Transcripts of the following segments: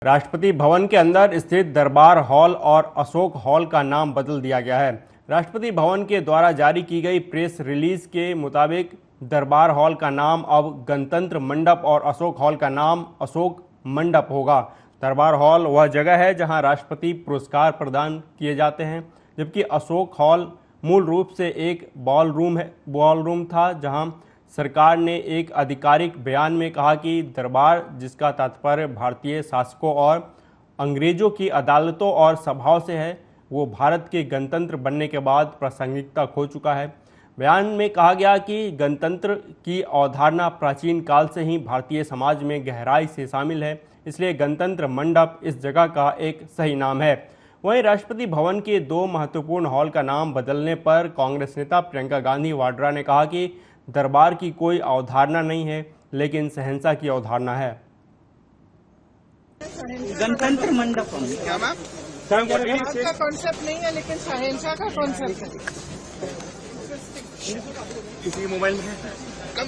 राष्ट्रपति भवन के अंदर स्थित दरबार हॉल और अशोक हॉल का नाम बदल दिया गया है। राष्ट्रपति भवन के द्वारा जारी की गई प्रेस रिलीज के मुताबिक दरबार हॉल का नाम अब गणतंत्र मंडप और अशोक हॉल का नाम अशोक मंडप होगा। दरबार हॉल वह जगह है जहां राष्ट्रपति पुरस्कार प्रदान किए जाते हैं, जबकि अशोक हॉल मूल रूप से एक बॉलरूम था, जहां सरकार ने एक आधिकारिक बयान में कहा कि दरबार, जिसका तात्पर्य भारतीय शासकों और अंग्रेजों की अदालतों और सभाओं से है, वो भारत के गणतंत्र बनने के बाद प्रासंगिकता खो चुका है। बयान में कहा गया कि गणतंत्र की अवधारणा प्राचीन काल से ही भारतीय समाज में गहराई से शामिल है, इसलिए गणतंत्र मंडप इस जगह का एक सही नाम है। वहीं राष्ट्रपति भवन के दो महत्वपूर्ण हॉल का नाम बदलने पर कांग्रेस नेता प्रियंका गांधी वाड्रा ने कहा कि दरबार की कोई अवधारणा नहीं है, लेकिन शहंशाह की अवधारणा है। गणतंत्र मंडप क्या मैम? का कॉन्सेप्ट नहीं है, लेकिन शहंशाह का कॉन्सेप्ट है। किसी मोबाइल में कम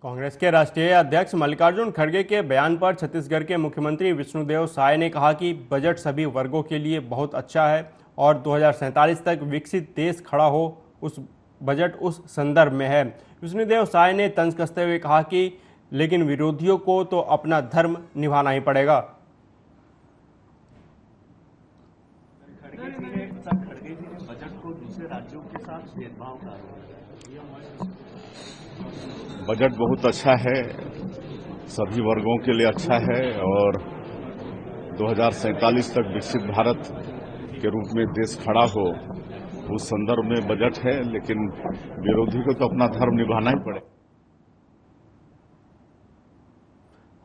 कांग्रेस के राष्ट्रीय अध्यक्ष मल्लिकार्जुन खड़गे के बयान पर छत्तीसगढ़ के मुख्यमंत्री विष्णुदेव साय ने कहा कि बजट सभी वर्गों के लिए बहुत अच्छा है और 2047 तक विकसित देश खड़ा हो, उस बजट उस संदर्भ में है। विष्णुदेव साय ने तंज कसते हुए कहा कि लेकिन विरोधियों को तो अपना धर्म निभाना ही पड़ेगा। बजट को दूसरे राज्यों के साथ भेदभाव का बजट बहुत अच्छा है, सभी वर्गों के लिए अच्छा है और 2047 तक विकसित भारत के रूप में देश खड़ा हो, उस संदर्भ में बजट है, लेकिन विरोधी को तो अपना धर्म निभाना ही पड़े।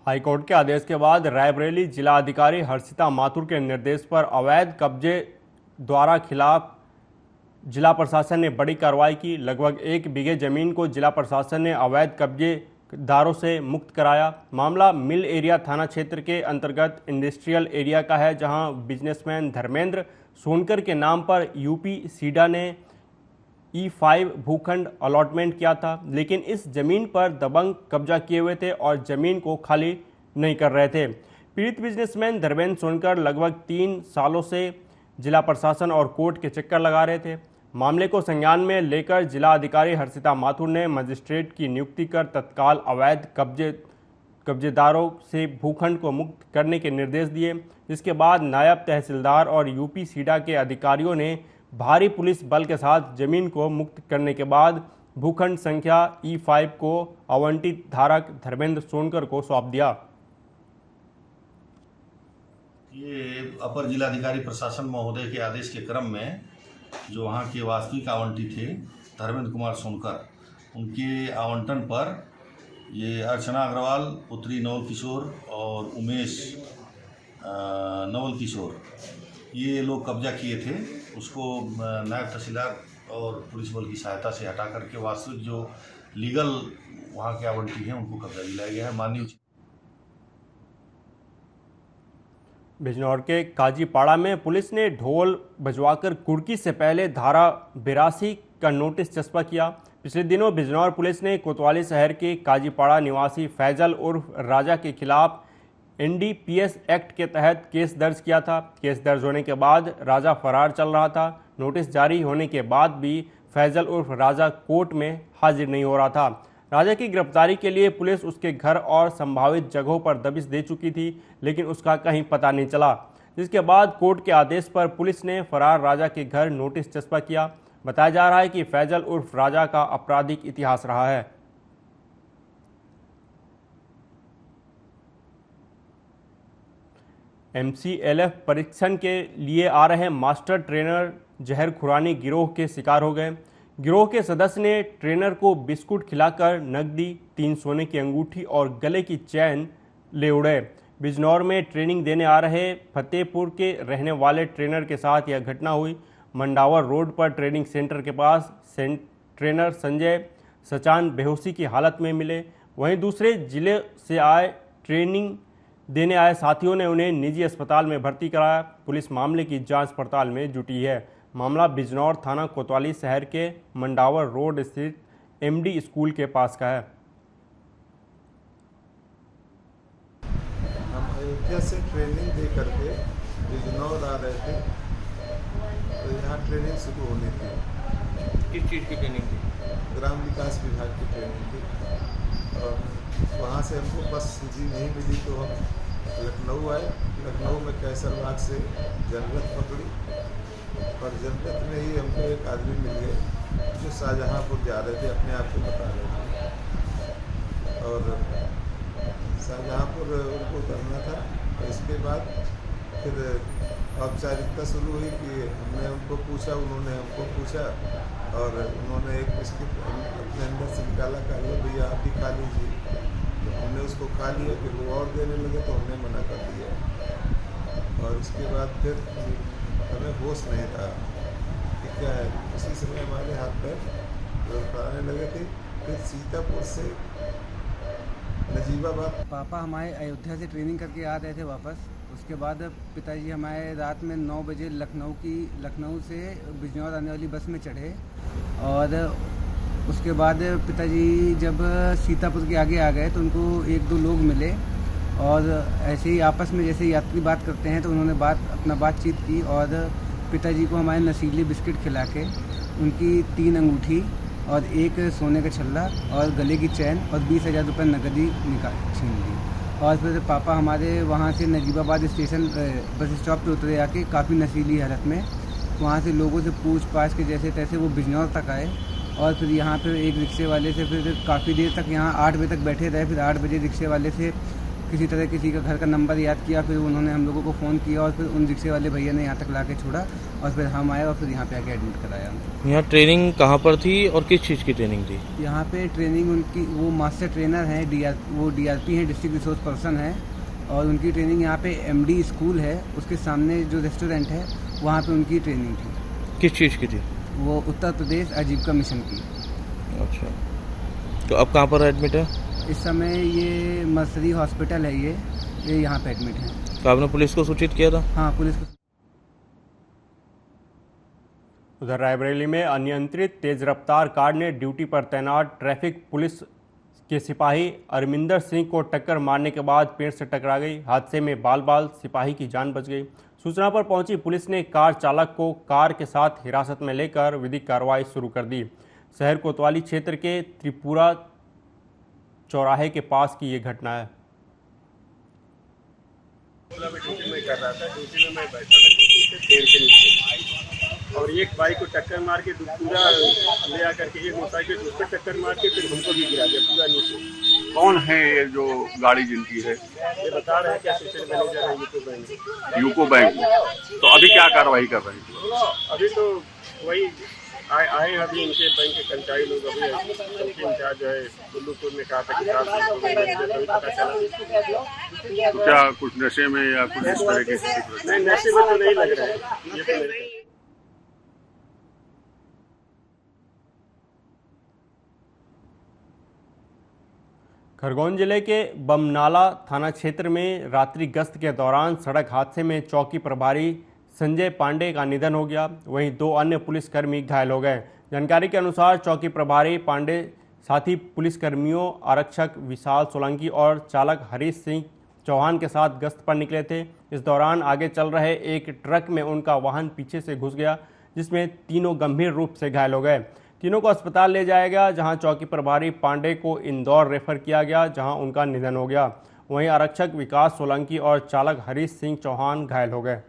हाईकोर्ट के आदेश के बाद रायबरेली जिला अधिकारी हर्षिता माथुर के निर्देश पर अवैध कब्जे द्वारा खिलाफ जिला प्रशासन ने बड़ी कार्रवाई की। लगभग 1 बीघे जमीन को जिला प्रशासन ने अवैध कब्जेदारों से मुक्त कराया। मामला मिल एरिया थाना क्षेत्र के अंतर्गत इंडस्ट्रियल एरिया का है, जहां बिजनेसमैन धर्मेंद्र सोनकर के नाम पर यूपी सीडा ने E5 भूखंड अलॉटमेंट किया था, लेकिन इस जमीन पर दबंग कब्जा किए हुए थे और जमीन को खाली नहीं कर रहे थे। पीड़ित बिजनेसमैन धर्मेंद्र सोनकर लगभग 3 सालों से जिला प्रशासन और कोर्ट के चक्कर लगा रहे थे। मामले को संज्ञान में लेकर जिला अधिकारी हर्षिता माथुर ने मजिस्ट्रेट की नियुक्ति कर तत्काल अवैध कब्जेदारों से भूखंड को मुक्त करने के निर्देश दिए, जिसके बाद नायब तहसीलदार और यूपी सीडा के अधिकारियों ने भारी पुलिस बल के साथ जमीन को मुक्त करने के बाद भूखंड संख्या E5 को आवंटित धारक धर्मेंद्र सोनकर को सौंप दिया। ये अपर जिलाधिकारी प्रशासन महोदय के आदेश के क्रम में जो वहाँ के वास्तविक आवंटी थे धर्मेंद्र कुमार सोनकर, उनके आवंटन पर ये अर्चना अग्रवाल, पुत्री नवल किशोर और उमेश नवल किशोर, ये लोग कब्जा किए थे। उसको नायब तहसीलदार और पुलिस बल की सहायता से हटा करके वास्तविक जो लीगल वहाँ के आवंटी हैं उनको कब्जा दिलाया गया है। माननीय बिजनौर के काजीपाड़ा में पुलिस ने ढोल बजवाकर कुर्की से पहले धारा 82 का नोटिस चस्पा किया। पिछले दिनों बिजनौर पुलिस ने कोतवाली शहर के काजीपाड़ा निवासी फैजल उर्फ राजा के खिलाफ NDPS एक्ट के तहत केस दर्ज किया था। केस दर्ज होने के बाद राजा फरार चल रहा था। नोटिस जारी होने के बाद भी फैजल उर्फ राजा कोर्ट में हाजिर नहीं हो रहा था। राजा की गिरफ्तारी के लिए पुलिस उसके घर और संभावित जगहों पर दबिश दे चुकी थी, लेकिन उसका कहीं पता नहीं चला, जिसके बाद कोर्ट के आदेश पर पुलिस ने फरार राजा के घर नोटिस चस्पा किया। बताया जा रहा है कि फैजल उर्फ राजा का आपराधिक इतिहास रहा है। MCLF परीक्षण के लिए आ रहे मास्टर ट्रेनर जहर खुरानी गिरोह के शिकार हो गए। गिरोह के सदस्य ने ट्रेनर को बिस्कुट खिलाकर नकदी, 3 सोने की अंगूठी और गले की चैन ले उड़े। बिजनौर में ट्रेनिंग देने आ रहे फतेहपुर के रहने वाले ट्रेनर के साथ यह घटना हुई। मंडावर रोड पर ट्रेनिंग सेंटर के पास ट्रेनर संजय सचान बेहोशी की हालत में मिले। वहीं दूसरे जिले से ट्रेनिंग देने आए साथियों ने उन्हें निजी अस्पताल में भर्ती कराया। पुलिस मामले की जांच पड़ताल में जुटी है। मामला बिजनौर थाना कोतवाली शहर के मंडावर रोड स्थित MD स्कूल के पास का है। अयोध्या से ट्रेनिंग दे करके बिजनौर आ रहे थे, तो यहाँ ट्रेनिंग शुरू होनी थी। किस चीज़ की ट्रेनिंग थी? ग्राम विकास विभाग की ट्रेनिंग थी, और वहाँ से हमको बस सूची नहीं मिली तो हम लखनऊ आए। लखनऊ में कैसरबाग से जनरत पकड़ी, और जनरत में ही हमको एक आदमी मिल गए जो शाहजहाँपुर जा रहे थे, अपने आप को बता रहे थे, और शाहजहाँपुर उनको उतरना था। और इसके बाद फिर औपचारिकता शुरू हुई कि हमने उनको पूछा, उन्होंने हमको पूछा, और उन्होंने एक बिस्किट अपने अंदर से निकाला, कहा लो भैया आप भी खा लीजिए। तो हमने उसको खा लिया, फिर वो और देने लगे तो हमने मना कर दिया, और उसके बाद फिर हमें होश नहीं रहा कि क्या है। उसी समय हमारे हाथ पैर आने लगे थे। फिर सीतापुर से नजीबाबाद। पापा हमारे अयोध्या से ट्रेनिंग करके आ रहे थे वापस। उसके बाद पिताजी हमारे रात में 9 बजे लखनऊ से बिजनौर आने वाली बस में चढ़े, और उसके बाद पिताजी जब सीतापुर के आगे आ गए तो उनको 1-2 लोग मिले, और ऐसे ही आपस में जैसे यात्री बात करते हैं तो उन्होंने बातचीत की, और पिताजी को हमारे नशीले बिस्किट खिला के उनकी 3 अंगूठी और 1 सोने का छल्ला और गले की चैन और 20,000 रुपये नकदी छीन ली। और फिर पापा हमारे वहाँ से नजीबाबाद स्टेशन बस स्टॉप पे उतरे आके काफ़ी नशीली हालत में, वहाँ से लोगों से पूछ पाछ के जैसे तैसे वो बिजनौर तक आए, और फिर यहाँ पे एक रिक्शे वाले से फिर काफ़ी देर तक यहाँ 8 बजे तक बैठे रहे। फिर 8 बजे रिक्शे वाले से किसी तरह किसी का घर का नंबर याद किया, फिर उन्होंने हम लोगों को फ़ोन किया, और फिर उन रिक्शे वाले भैया ने यहाँ तक ला के छोड़ा, और फिर हम आए और फिर यहाँ पे आके एडमिट कराया। यहाँ ट्रेनिंग कहाँ पर थी और किस चीज़ की ट्रेनिंग थी? यहाँ पे ट्रेनिंग उनकी, वो मास्टर ट्रेनर हैं, वो DRP हैं, डिस्ट्रिक्ट रिसोर्स पर्सन है, और उनकी ट्रेनिंग यहाँ पे MD स्कूल है, उसके सामने जो रेस्टोरेंट है वहाँ पे उनकी ट्रेनिंग थी। किस चीज़ की थी? वो उत्तर प्रदेश आजीविका मिशन की। अच्छा, तो अब कहाँ पर एडमिट है? इस समय ये मर्सरी हॉस्पिटल है, ये यहाँ पे एडमिट है। तो आपने पुलिस को सूचित किया था? हाँ, पुलिस को। उधर रायबरेली में अनियंत्रित तेज रफ्तार कार ने ड्यूटी पर तैनात ट्रैफिक पुलिस के सिपाही अरमिंदर सिंह को टक्कर मारने के बाद पेड़ से टकरा गई। हादसे में बाल सिपाही की जान बच गई। सूचना पर पहुंची पुलिस ने कार चालक को कार के साथ हिरासत में लेकर विधिक कार्रवाई शुरू कर दी। शहर कोतवाली क्षेत्र के त्रिपुरा चौराहे के पास की ये घटना है। ड्यूटी में कर रहा था, ड्यूटी में मैं बैठा था पेड़ के नीचे, और एक बाइक को टक्कर मार के पूरा ले आकर के एक मोटरसाइकिल उस पर टक्कर मार के फिर हमको भी गिरा दिया पूरा नीचे। कौन है ये जो गाड़ी जिनकी है? ये बता रहे हैं कि असिस्टेंट मैनेजर है यूको बैंक। तो अभी क्या कार्रवाई कर रहे हैं? अभी तो वही आए अभी इनके बैंक के कर्मचारी लोग, अभी चौकी इंचार्ज जो है कुल्लूपुर में कहा था कि 7 दिन हो गए, तभी पता चला। तो क्या कुछ नशे में या कुछ इस तरह के? नहीं, नशे में तो नहीं लग रहा है, ये तो नहीं। खरगोन जिले के बमनाला थाना क्षेत्र में रात्रि गश्त के दौरान सड़क हादसे में चौकी प्रभारी संजय पांडे का निधन हो गया। वहीं 2 अन्य पुलिसकर्मी घायल हो गए। जानकारी के अनुसार चौकी प्रभारी पांडे साथी पुलिसकर्मियों आरक्षक विशाल सोलंकी और चालक हरीश सिंह चौहान के साथ गश्त पर निकले थे। इस दौरान आगे चल रहे एक ट्रक में उनका वाहन पीछे से घुस गया, जिसमें तीनों गंभीर रूप से घायल हो गए। तीनों को अस्पताल ले जाया गया, जहां चौकी प्रभारी पांडे को इंदौर रेफर किया गया, जहां उनका निधन हो गया। वहीं आरक्षक विकास सोलंकी और चालक हरीश सिंह चौहान घायल हो गए।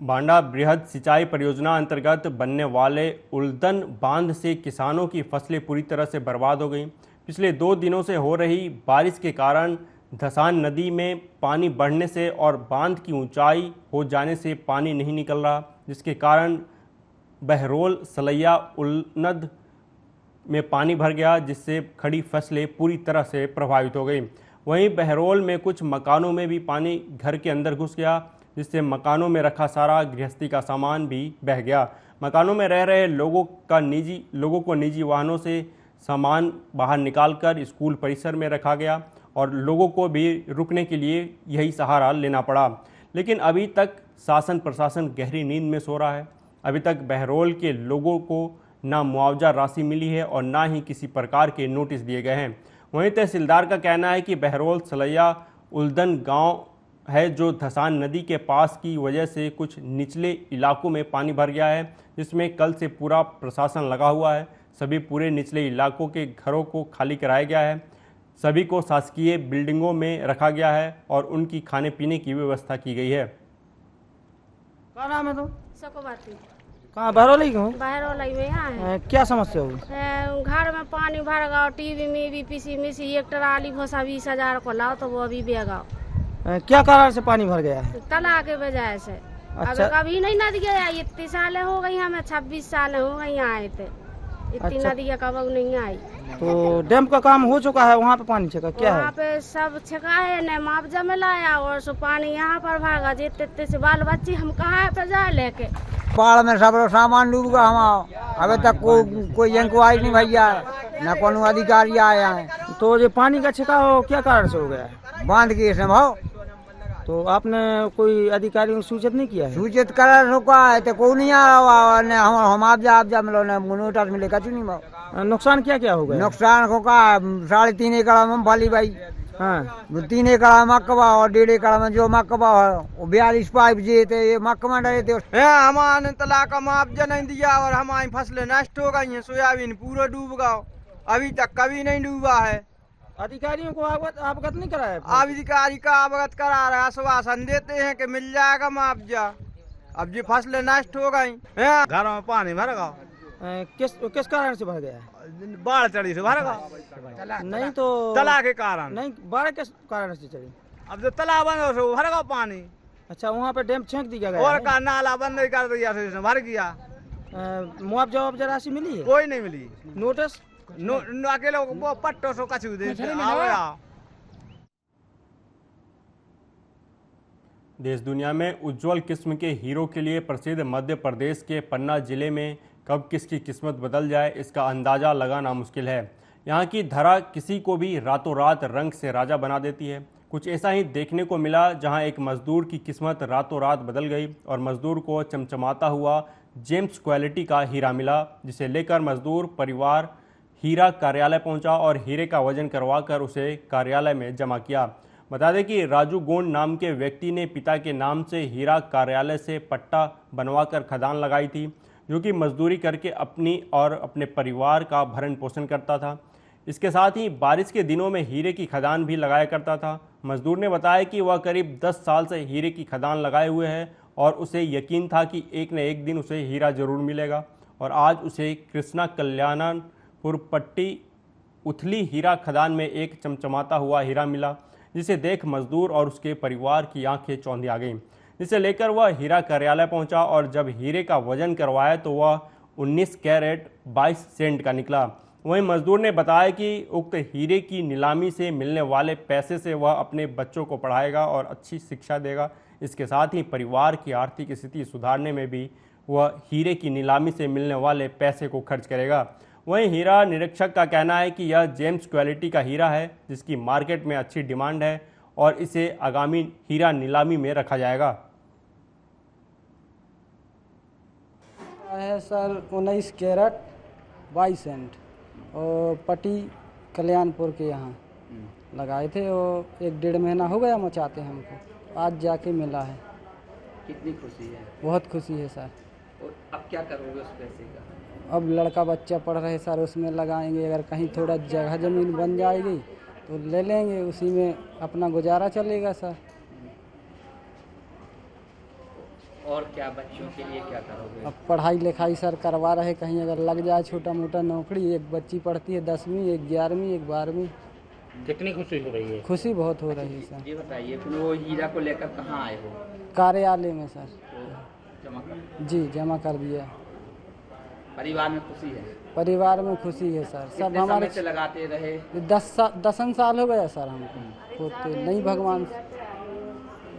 बांडा बृहद सिंचाई परियोजना अंतर्गत बनने वाले उल्दन बांध से किसानों की फसलें पूरी तरह से बर्बाद हो गईं। पिछले 2 दिनों से हो रही बारिश के कारण धसान नदी में पानी बढ़ने से और बांध की ऊंचाई हो जाने से पानी नहीं निकल रहा, जिसके कारण बहरोल सलैया उल्नद में पानी भर गया, जिससे खड़ी फसलें पूरी तरह से प्रभावित हो गई। वहीं बहरोल में कुछ मकानों में भी पानी घर के अंदर घुस गया, जिससे मकानों में रखा सारा गृहस्थी का सामान भी बह गया। मकानों में रह रहे लोगों को निजी वाहनों से सामान बाहर निकालकर स्कूल परिसर में रखा गया और लोगों को भी रुकने के लिए यही सहारा लेना पड़ा। लेकिन अभी तक शासन प्रशासन गहरी नींद में सो रहा है। अभी तक बहरोल के लोगों को न मुआवजा राशि मिली है और न ही किसी प्रकार के नोटिस दिए गए हैं। वहीं तहसीलदार का कहना है कि बहरोल सलैया उल्दन गांव है जो धसान नदी के पास की वजह से कुछ निचले इलाकों में पानी भर गया है, जिसमें कल से पूरा प्रशासन लगा हुआ है। सभी पूरे निचले इलाकों के घरों को खाली कराया गया है, सभी को शासकीय बिल्डिंगों में रखा गया है और उनकी खाने पीने की व्यवस्था की गई है। क्या नाम है तुम? सकवाती। कहाँ बहरौली के हो? बहरौली में यहाँ है। क्या समस्या हुई? घर में पानी भर गया, टीवी में भी पीसी मिसी एक ट्राली भोसा 20,000 को लाओ तो वो अभी बेगा। क्या कारण से पानी भर गया है? तला के वजह से। अच्छा। अब कभी नहीं नदी गया, इतनी साल हो गई, हमें 26 साल हो गई आए थे, इतनी अच्छा। नदी कब नहीं आई। तो डैम का काम हो चुका है, वहाँ पे पानी छका क्या है? वहाँ पे सब छका है, न मुआवजा में लाया और सो पानी यहाँ पर भागा जितने से बाल बच्चे हम कहाँ पे जाए लेके। बाढ़ में सब सामान डूब गया हमारा, अभी तक कोई इंक्वायरी नहीं भैया, न कोनो अधिकारी आया है। तो ये पानी का छिड़काव क्या कारण से हो गया है? बांध के संभव। तो आपने कोई अधिकारी को सूचित नहीं किया है? सूचित कर रुका है तो कोई नहीं आ रहा, न हम आप मिलो न नोटिस मिले कछु नहीं भाव। नुकसान क्या क्या हो गया? नुकसान को का 3.5 एकड़ मूंगफली भाई, हाँ 3 एकड़ मकबा और 1.5 एकड़ में जो मकबा है वो 42 पाइप जे थे, ये मकबा डरे थे। हमारे तला का मुआवजा नहीं दिया और हमारी फसलें नष्ट हो गई हैं, सोयाबीन पूरा डूब गया, अभी तक कभी नहीं डूबा है। अधिकारियों को अवगत नहीं कराया? अधिकारी का अवगत करा रहा, आश्वासन देते हैं कि मिल जाएगा मुआवजा, अब ये फसलें नष्ट हो गई। घरों में पानी भर गया। किस कारण से भर गया है? बाढ़ चढ़ी से भर गया। नहीं तो तला के कारण नहीं, बाढ़ किस कारण से चली? अब जो तालाब बंद हो से भर गया पानी। अच्छा, वहाँ पे डैम छेक दिया गया और है? का नाला बंद कर दिया से भर गया। मुआवजा राशि मिली है? कोई नहीं मिली। नोटिस अकेले वो पट्टो सो कछु दे देश दुनिया में उज्जवल किस्म के हीरो के लिए प्रसिद्ध मध्य प्रदेश के पन्ना जिले में कब किसकी किस्मत बदल जाए इसका अंदाज़ा लगाना मुश्किल है। यहाँ की धरा किसी को भी रातों रात रंग से राजा बना देती है। कुछ ऐसा ही देखने को मिला जहाँ एक मजदूर की किस्मत रातों रात बदल गई और मजदूर को चमचमाता हुआ जेम्स क्वालिटी का हीरा मिला, जिसे लेकर मजदूर परिवार हीरा कार्यालय पहुंचा और हीरे का वजन करवाकर उसे कार्यालय में जमा किया। बता दें कि राजू गोंड नाम के व्यक्ति ने पिता के नाम से हीरा कार्यालय से पट्टा बनवाकर खदान लगाई थी, जो कि मजदूरी करके अपनी और अपने परिवार का भरण पोषण करता था। इसके साथ ही बारिश के दिनों में हीरे की खदान भी लगाया करता था। मजदूर ने बताया कि वह करीब 10 साल से हीरे की खदान लगाए हुए है और उसे यकीन था कि एक न एक दिन उसे हीरा जरूर मिलेगा और आज उसे कृष्णा कल्याणपुर पट्टी उथली हीरा खदान में एक चमचमाता हुआ हीरा मिला, जिसे देख मजदूर और उसके परिवार की आंखें चौंधी आ गईं। जिसे लेकर वह हीरा कार्यालय पहुंचा और जब हीरे का वजन करवाया तो वह 19 कैरेट 22 सेंट का निकला। वहीं मजदूर ने बताया कि उक्त हीरे की नीलामी से मिलने वाले पैसे से वह अपने बच्चों को पढ़ाएगा और अच्छी शिक्षा देगा। इसके साथ ही परिवार की आर्थिक स्थिति सुधारने में भी वह हीरे की नीलामी से मिलने वाले पैसे को खर्च करेगा। वहीं हीरा निरीक्षक का कहना है कि यह जेम्स क्वालिटी का हीरा है, जिसकी मार्केट में अच्छी डिमांड है और इसे आगामी हीरा नीलामी में रखा जाएगा। है सर 19 कैरेट 22 सेंट और पट्टी कल्याणपुर के यहाँ लगाए थे और 1-1.5 महीना हो गया मचाते हमको, आज जाके मिला है। कितनी खुशी है? बहुत खुशी है सर। और अब क्या करोगे उस पैसे का? अब लड़का बच्चा पढ़ रहे सर, उसमें लगाएंगे। अगर कहीं थोड़ा जगह ज़मीन बन जाएगी तो ले लेंगे, उसी में अपना गुजारा चलेगा सर। और क्या बच्चों के लिए क्या करोगे? अब पढ़ाई लिखाई सर करवा रहे, कहीं अगर लग जाए छोटा मोटा नौकरी। एक बच्ची पढ़ती है 10वीं, एक 11वीं, एक 12वीं। कितनी खुशी हो रही है? खुशी बहुत हो रही है सर। ये बताइए फिर वो हीरा को लेकर कहाँ आए हो? कार्यालय में सर। तो जमा कर? जी जमा कर दिया। परिवार में खुशी है? परिवार में खुशी है सर। सब हमारे से लगाते रहे? 10 साल हो गया सर हमको होते नहीं, भगवान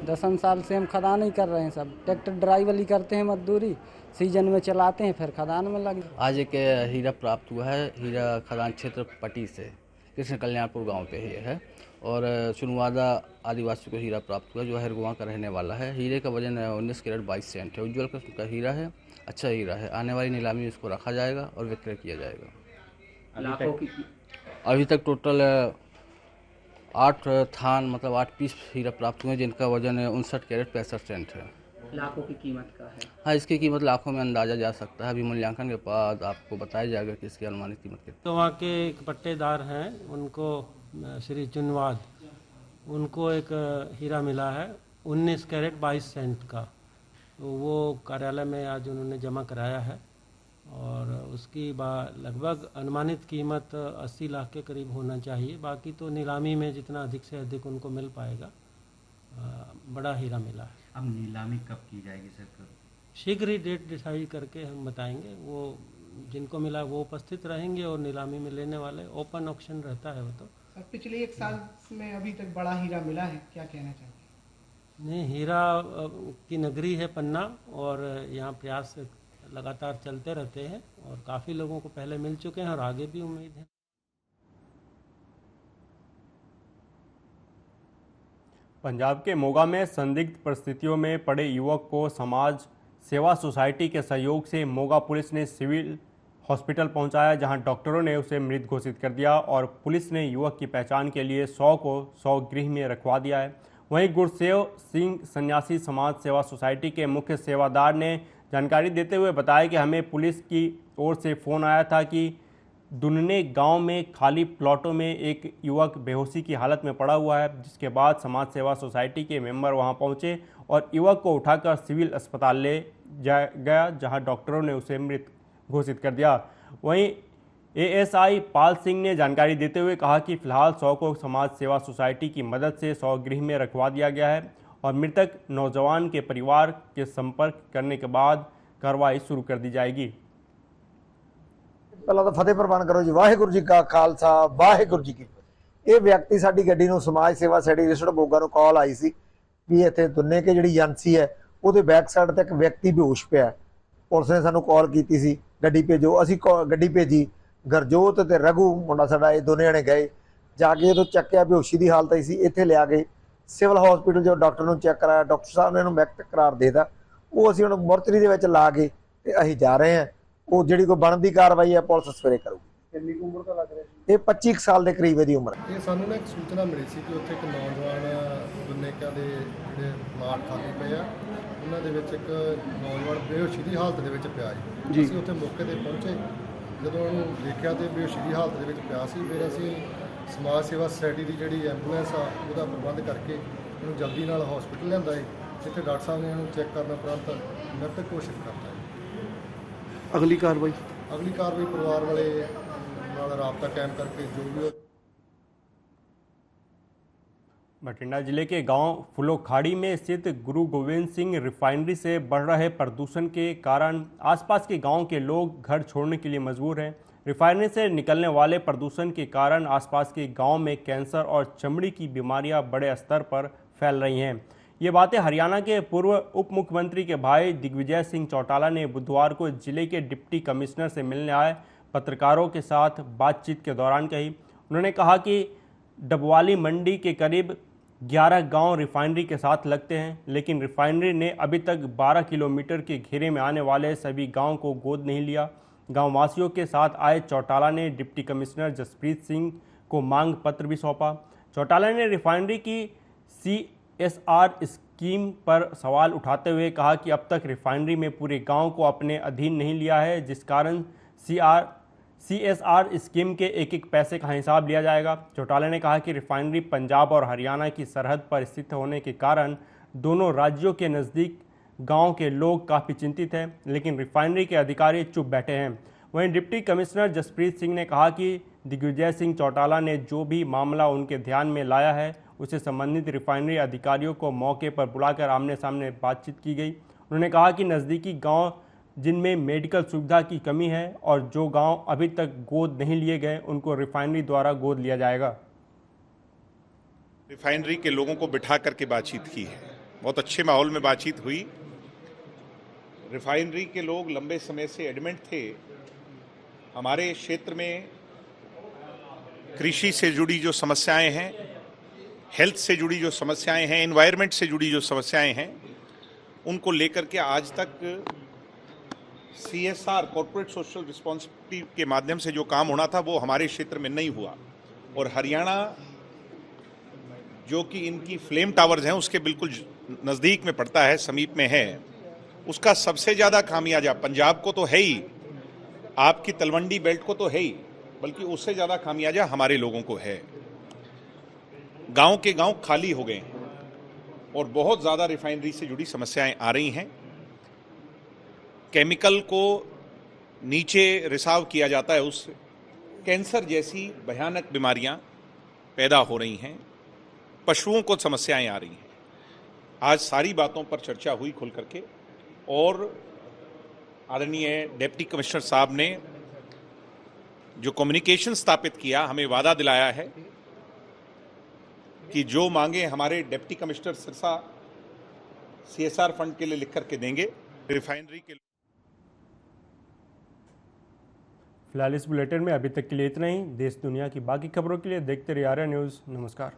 10 साल से हम खदान ही कर रहे हैं। सब ट्रैक्टर ड्राइवर ही करते हैं, मजदूरी सीजन में चलाते हैं, फिर खदान में लगे। आज एक हीरा प्राप्त हुआ है, हीरा खदान क्षेत्र पट्टी से, कृष्ण कल्याणपुर गांव पे ये है और सुनवादा आदिवासी को हीरा प्राप्त हुआ जो हरगुआ का रहने वाला है। हीरे का वजन 19 कैरेट 22 सेंट है। उज्जवल किस्म का हीरा है अच्छा हीरा है। आने वाली नीलामी में इसको रखा जाएगा और विक्रय किया जाएगा। लाखों की अभी तक टोटल 8 थान मतलब 8 पीस हीरा प्राप्त हुए हैं, जिनका वजन 59 कैरेट 65 सेंट है। लाखों की कीमत का है। हाँ, इसकी कीमत लाखों में अंदाजा जा सकता है। अभी मूल्यांकन के बाद आपको बताया जाएगा कि इसकी अनुमानित कीमत कितनी। तो वहाँ के एक पट्टेदार हैं, उनको श्री चुनवाद, उनको एक हीरा मिला है 19 कैरेट 22 सेंट का। तो वो कार्यालय में आज उन्होंने जमा कराया है और उसकी लगभग अनुमानित कीमत 80 लाख के करीब होना चाहिए। बाकी तो नीलामी में जितना अधिक से अधिक उनको मिल पाएगा। बड़ा हीरा मिला है। अब नीलामी कब की जाएगी सर? शीघ्र ही डेट डिसाइड करके हम बताएंगे। वो जिनको मिला वो उपस्थित रहेंगे और नीलामी में लेने वाले ओपन ऑक्शन रहता है। वो तो पिछले 1 साल में अभी तक बड़ा हीरा मिला है, क्या कहना चाहिए? नहीं, हीरा की नगरी है पन्ना और यहाँ प्रयास लगातार चलते रहते हैं और काफ़ी लोगों को पहले मिल चुके हैं और आगे भी उम्मीद है। पंजाब के मोगा में संदिग्ध परिस्थितियों में पड़े युवक को समाज सेवा सोसाइटी के सहयोग से मोगा पुलिस ने सिविल हॉस्पिटल पहुंचाया, जहां डॉक्टरों ने उसे मृत घोषित कर दिया और पुलिस ने युवक की पहचान के लिए 100 को 100 गृह में रखवा दिया है। वहीं गुरसेव सिंह सन्यासी समाज सेवा सोसाइटी के मुख्य सेवादार ने जानकारी देते हुए बताया कि हमें पुलिस की ओर से फ़ोन आया था कि दुनने गांव में खाली प्लॉटों में एक युवक बेहोशी की हालत में पड़ा हुआ है, जिसके बाद समाज सेवा सोसाइटी के मेंबर वहां पहुंचे और युवक को उठाकर सिविल अस्पताल ले जाया गया, जहां डॉक्टरों ने उसे मृत घोषित कर दिया। वहीं एएसआई पाल सिंह ने जानकारी देते हुए कहा कि फिलहाल 100 को समाज सेवा सोसाइटी की मदद से 100 गृह में रखवा दिया गया है और मृतक नौजवान के परिवार के संपर्क करने के बाद कार्रवाई शुरू कर दी जाएगी। ਪਹਿਲਾਂ ਤਾਂ ਫਤਿਹ ਪ੍ਰਵਾਨ ਕਰੋ ਜੀ। ਵਾਹਿਗੁਰੂ ਜੀ ਕਾ ਖਾਲਸਾ ਵਾਹਿਗੁਰੂ ਜੀ ਕੀ ਫਤਿਹ। ਇਹ ਵਿਅਕਤੀ ਸਾਡੀ ਗੱਡੀ ਨੂੰ ਸਮਾਜ ਸੇਵਾ ਸੋਸਾਇਟੀ ਰਿਸਟ ਮੋਗਾ ਨੂੰ ਕਾਲ ਆਈ ਸੀ ਵੀ ਇੱਥੇ ਦੁੰਨੇ ਕੇ ਜਿਹੜੀ ਏਜੰਸੀ ਹੈ ਉਹਦੇ ਬੈਕ ਸਾਈਡ ਤੇ ਇੱਕ ਵਿਅਕਤੀ ਬੇਹੋਸ਼ ਪਿਆ। ਪੁਲਿਸ ਨੇ ਸਾਨੂੰ ਕਾਲ ਕੀਤੀ ਸੀ, ਗੱਡੀ ਭੇਜੋ। ਅਸੀਂ ਗੱਡੀ ਭੇਜੀ, ਗਰਜੋਤ ਤੇ ਰਘੂ ਮੁੰਡਾ ਸਾਡਾ, ਇਹ ਦੋਨੇ ਜਣੇ ਗਏ। ਜਾ ਕੇ ਜਦੋਂ ਚੱਕਿਆ ਬੇਹੋਸ਼ੀ ਦੀ ਹਾਲਤ ਸੀ, ਇੱਥੇ ਲਿਆ ਕੇ ਸਿਵਲ ਹਸਪੀਟਲ ਜੋ ਡਾਕਟਰ ਨੂੰ ਚੈੱਕ ਕਰਾਇਆ, ਡਾਕਟਰ ਸਾਹਿਬ ਨੇ ਇਹਨੂੰ ਮੈਕਟ ਕਰਾਰ ਦੇਤਾ। ਉਹ ਅਸੀਂ ਹੁਣ ਮੋਰਚਰੀ ਦੇ ਵਿੱਚ ਲਾ ਕੇ ਤੇ ਅਸੀਂ ਜਾ ਰਹੇ ਹਾਂ। ਉਹ ਜਿਹੜੀ ਕੋਈ ਬਣਦੀ ਕਾਰਵਾਈ ਹੈ ਪੁਲਿਸ ਸਵੇਰੇ ਕਰੂਗੀ। ਕਿੰਨੀ ਉਮਰ ਦਾ ਲੱਗ ਰਿਹਾ ਸੀ? ਇਹ 25 ਸਾਲ ਦੇ ਕਰੀਬ ਇਹਦੀ ਉਮਰ ਹੈ। ਇਹ ਸਾਨੂੰ ਨਾ ਇੱਕ ਸੂਚਨਾ ਮਿਲੀ ਸੀ ਕਿ ਉੱਥੇ ਇੱਕ ਨੌਜਵਾਨ ਦੁੰਨੇਕਿਆਂ ਦੇ ਜਿਹੜੇ ਪਲਾਟ ਖਾਲੀ ਪਏ ਆ, ਉਹਨਾਂ ਦੇ ਵਿੱਚ ਇੱਕ ਨੌਜਵਾਨ ਬੇਹੋਸ਼ੀ ਦੀ ਹਾਲਤ ਦੇ ਵਿੱਚ ਪਿਆ ਜੀ। ਅਸੀਂ ਉੱਥੇ ਮੌਕੇ ਤੇ ਪਹੁੰਚੇ, ਜਦੋਂ ਉਹਨੂੰ ਦੇਖਿਆ ਤੇ ਬੇਹੋਸ਼ੀ ਦੀ ਹਾਲਤ ਦੇ ਵਿੱਚ ਪਿਆ ਸੀ, ਫਿਰ ਅਸੀਂ ਸਮਾਜ ਸੇਵਾ ਸੁਸਾਇਟੀ ਦੀ ਜਿਹੜੀ ਐਂਬੂਲੈਂਸ ਆ ਉਹਦਾ ਪ੍ਰਬੰਧ ਕਰਕੇ ਉਹਨੂੰ ਜਲਦੀ ਨਾਲ ਹਸਪੀਟਲ ਲਿਆਂਦਾ ਹੈ, ਜਿੱਥੇ ਡਾਕਟਰ ਸਾਹਿਬ ਨੇ ਇਹਨੂੰ ਚੈੱਕ ਕਰਨ ਉਪਰੰਤ ਮ੍ਰਿਤਕ ਘੋਸ਼ਿਤ ਕਰਤਾ ਹੈ। अगली कार्रवाई परिवार वाले नाल राबता कायम करके जो भी। बठिंडा जिले के गांव फुलोखाड़ी में स्थित गुरु गोविंद सिंह रिफाइनरी से बढ़ रहे प्रदूषण के कारण आसपास के गांव के लोग घर छोड़ने के लिए मजबूर हैं। रिफाइनरी से निकलने वाले प्रदूषण के कारण आसपास के गांव में कैंसर और चमड़ी की बीमारियां बड़े स्तर पर फैल रही हैं। ये बातें हरियाणा के पूर्व उप मुख्यमंत्री के भाई दिग्विजय सिंह चौटाला ने बुधवार को जिले के डिप्टी कमिश्नर से मिलने आए पत्रकारों के साथ बातचीत के दौरान कही। उन्होंने कहा कि डबवाली मंडी के करीब 11 गांव रिफाइनरी के साथ लगते हैं, लेकिन रिफाइनरी ने अभी तक 12 किलोमीटर के घेरे में आने वाले सभी गाँव को गोद नहीं लिया। गाँव वासियों के साथ आए चौटाला ने डिप्टी कमिश्नर जसप्रीत सिंह को मांग पत्र भी सौंपा। चौटाला ने रिफाइनरी की CSR स्कीम पर सवाल उठाते हुए कहा कि अब तक रिफाइनरी में पूरे गांव को अपने अधीन नहीं लिया है, जिस कारण CSR स्कीम के एक एक पैसे का हिसाब लिया जाएगा। चौटाला ने कहा कि रिफाइनरी पंजाब और हरियाणा की सरहद पर स्थित होने के कारण दोनों राज्यों के नज़दीक गांव के लोग काफ़ी चिंतित हैं, लेकिन रिफाइनरी के अधिकारी चुप बैठे हैं। वहीं डिप्टी कमिश्नर जसप्रीत सिंह ने कहा कि दिग्विजय सिंह चौटाला ने जो भी मामला उनके ध्यान में लाया है उसे संबंधित रिफाइनरी अधिकारियों को मौके पर बुलाकर आमने सामने बातचीत की गई। उन्होंने कहा कि नज़दीकी गांव जिनमें मेडिकल सुविधा की कमी है और जो गांव अभी तक गोद नहीं लिए गए उनको रिफाइनरी द्वारा गोद लिया जाएगा। रिफाइनरी के लोगों को बिठा करके बातचीत की है, बहुत अच्छे माहौल में बातचीत हुई। रिफाइनरी के लोग लंबे समय से एडमेंट थे। हमारे क्षेत्र में कृषि से जुड़ी जो समस्याएं हैं, हेल्थ से जुड़ी जो समस्याएं हैं, एनवायरनमेंट से जुड़ी जो समस्याएं हैं, उनको लेकर के आज तक CSR कॉर्पोरेट सोशल रिस्पॉन्सिबिलिटी के माध्यम से जो काम होना था वो हमारे क्षेत्र में नहीं हुआ, और हरियाणा जो कि इनकी फ्लेम टावर्स हैं उसके बिल्कुल नज़दीक में पड़ता है, समीप में है, उसका सबसे ज़्यादा खामियाजा पंजाब को तो है ही, आपकी तलवंडी बेल्ट को तो है ही, बल्कि उससे ज़्यादा खामियाजा हमारे लोगों को है। गांव के गांव खाली हो गए हैं और बहुत ज़्यादा रिफाइनरी से जुड़ी समस्याएं आ रही हैं। केमिकल को नीचे रिसाव किया जाता है, उससे कैंसर जैसी भयानक बीमारियां पैदा हो रही हैं, पशुओं को समस्याएं आ रही हैं। आज सारी बातों पर चर्चा हुई खुल करके, और आदरणीय डिप्टी कमिश्नर साहब ने जो कम्युनिकेशन स्थापित किया, हमें वादा दिलाया है कि जो मांगे हमारे deputy commissioner Sirsa CSR fund के लिए लिख करके देंगे। रिफाइनरी के फिलहाल इस बुलेटिन में अभी तक के लिए इतना ही। देश दुनिया की बाकी खबरों के लिए देखते रहिए आर्या न्यूज़। नमस्कार।